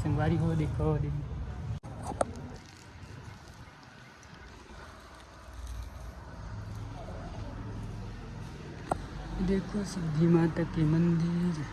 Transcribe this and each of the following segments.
संगवारी हो देखो देखो सिद्धि माता के मंदिर।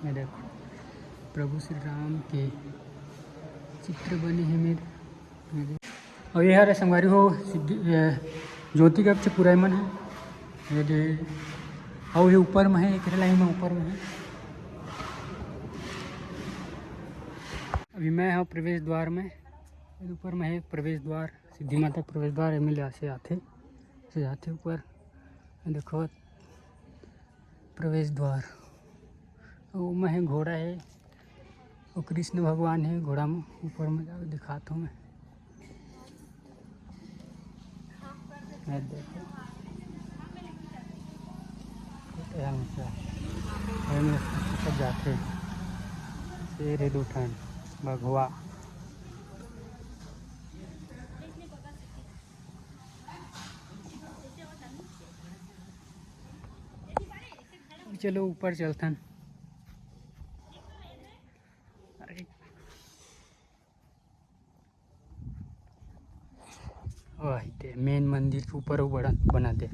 ये देखो प्रभु श्री राम के चित्र बने हैं मेरे। और ये हर संगवारी हो सिद्धि ज्योति का पूरा मन है ये और ये ऊपर में है एक लाइन में ऊपर में है। अभी मैं हाँ प्रवेश द्वार में ऊपर में है प्रवेश द्वार सिद्धि माता प्रवेश द्वार एम से जाते ऊपर देखो प्रवेश द्वार। वो में है घोड़ा है वो कृष्ण भगवान है घोड़ा में ऊपर में जाकर दिखाता हूँ मैं देखो सब जाते हैं शेर है 2 ठन भगवा चलो ऊपर चलथन। वही मेन मंदिर के ऊपर वो बना दे।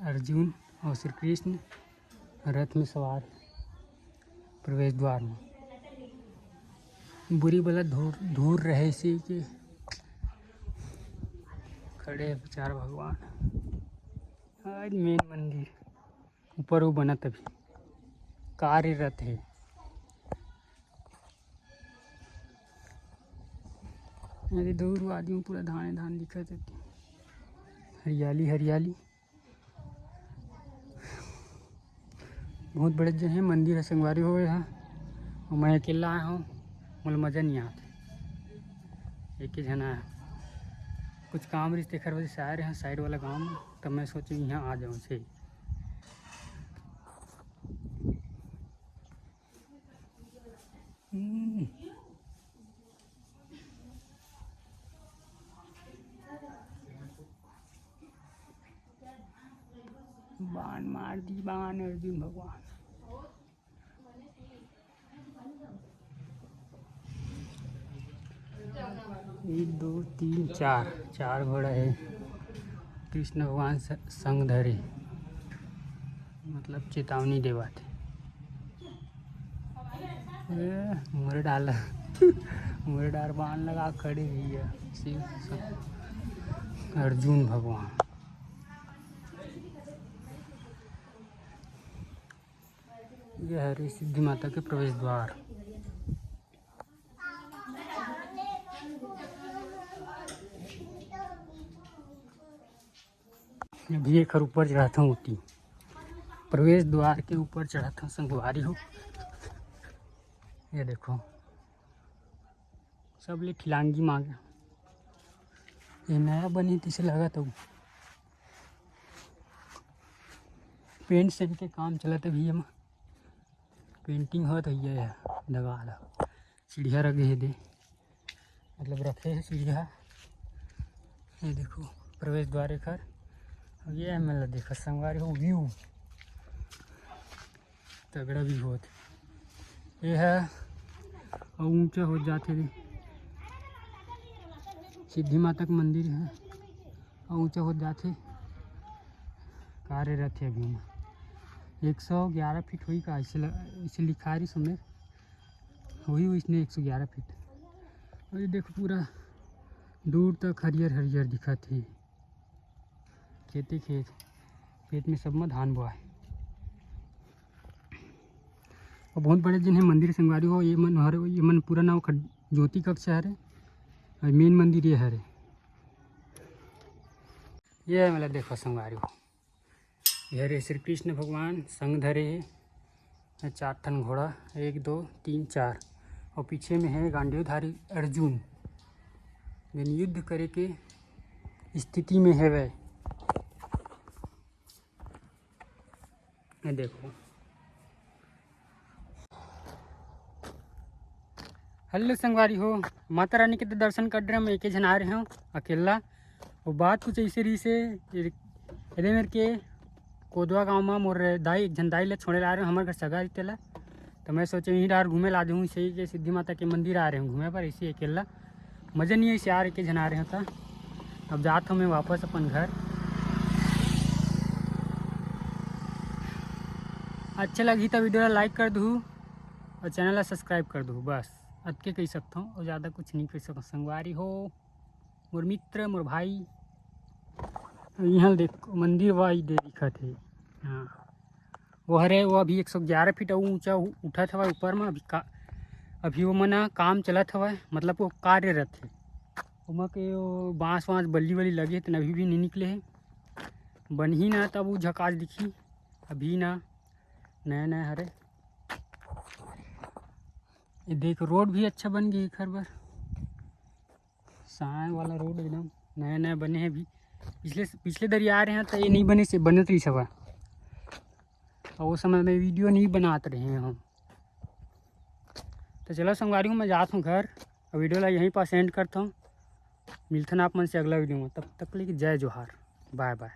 अर्जुन और श्री कृष्ण रथ में सवार प्रवेश द्वार में बुरी बला दूर रहे सी के खड़े चार भगवान। आज मेन मंदिर ऊपर वो बना तभी कार्यरत है। मेरे दूर आदमी पूरा धान दिखत है हरियाली बहुत बड़े जो है मंदिर है संगवारी हो यहाँ और मैं अकेला आया हूँ मुझे मज़ा नहीं आता एक ही जना है कुछ काम रिश्ते खर वजह से आ रहे हैं साइड वाला गांव में तब मैं सोची यहाँ आ जाऊँ से बाण मार दी बाण अर्जुन भगवान। 1 2 3 4 घोड़ा है कृष्ण भगवान संग धरे मतलब चेतावनी देवा थे मुरे डाल बाण लगा खड़े ही है अर्जुन भगवान। यह है सिद्धि माता के प्रवेश द्वार। अभी एक ऊपर चढ़ा था ऊटी प्रवेश द्वार के ऊपर चढ़ा था संगवारी हो ये देखो सब ले खिलांगी मांगे ये नया बनी थी से लगा तो पेंट सेंट के काम चला था भी पेंटिंग हो तो ये दगा सीढ़िया रख दे मतलब रखे है सीढ़िया। ये देखो प्रवेश द्वार एकर। ये है मतलब देखो संगवारी हो व्यू तगड़ा भी होत। ये है और ऊंचा हो जाते सिद्धि माता का मंदिर है और ऊंचा हो जाते कार्यरत है अभी में 111 फीट हुई का इसे लिखा रही समय हुई इसने 111 फीट। और ये देखो पूरा दूर तक हरियर हरियर दिखत है। खेत में सब में धान बोआ है और बहुत बड़े जिन्हें मंदिर संगवारी हो। ये मन पूरा नाम ज्योति कक्ष है और मेन मंदिर ये है। ये है मतलब देखो संगवारी हो ये श्री कृष्ण भगवान संग धरे है 4 ठन घोड़ा 1 2 3 4 और पीछे में है गांडीवधारी अर्जुन जिन युद्ध करे के स्थिति में है वह। देखो हेलो संगवारी हो माता रानी के तो दर्शन कर रहे हम एक जन आ रहे हो अकेला। और बात कुछ ऐसे रही से मेरे के कोदवा गांव में मोर दाई एक जन दाई ला छोड़े ला रहे हो हमारे घर सगा रीते ला। तो मैं सोचे यहीं डार घूमे ला दूँ सही के सिद्धि माता के मंदिर आ रहे हूँ घूमे पर इसी अकेला मज़ा नहीं है इसे आ रहे जन आ रहे होता। अब जाता हूँ मैं वापस अपन घर। अच्छा लगी तो वीडियो लाइक कर दूँ और चैनल ला सब्सक्राइब कर दूँ बस अतके कह सकता हूँ और ज़्यादा कुछ नहीं कह सकता। संगवारी हो मोर मित्र मोर भाई यहाँ देखो मंदिर वाई दे दिखत है। हाँ वो हरे वो अभी 111 फीट ऊंचा उठा था ऊपर में अभी वो मना काम चलत हवा मतलब वो कार्यरत है उमा के बाँस वाँस बल्ली वली लगे तो अभी भी नहीं निकले है बन ही ना तब वो झकास दिखी अभी ना नया नया हरे। ये देख रोड भी अच्छा बन गई खर बार साय वाला रोड एकदम नया नया बने हैं। भी पिछले दरिया आ रहे हैं तो ये नहीं बने से बनत रही सवा और वो समय में वीडियो नहीं बनाते रहे हैं हम। तो चलो संगवारी हूँ मैं जाता हूँ घर और वीडियो ला यहीं पर सेंड करता हूँ। मिलते हैं आप मन से अगला वीडियो में तब तक के लिए जय जोहार बाय बाय।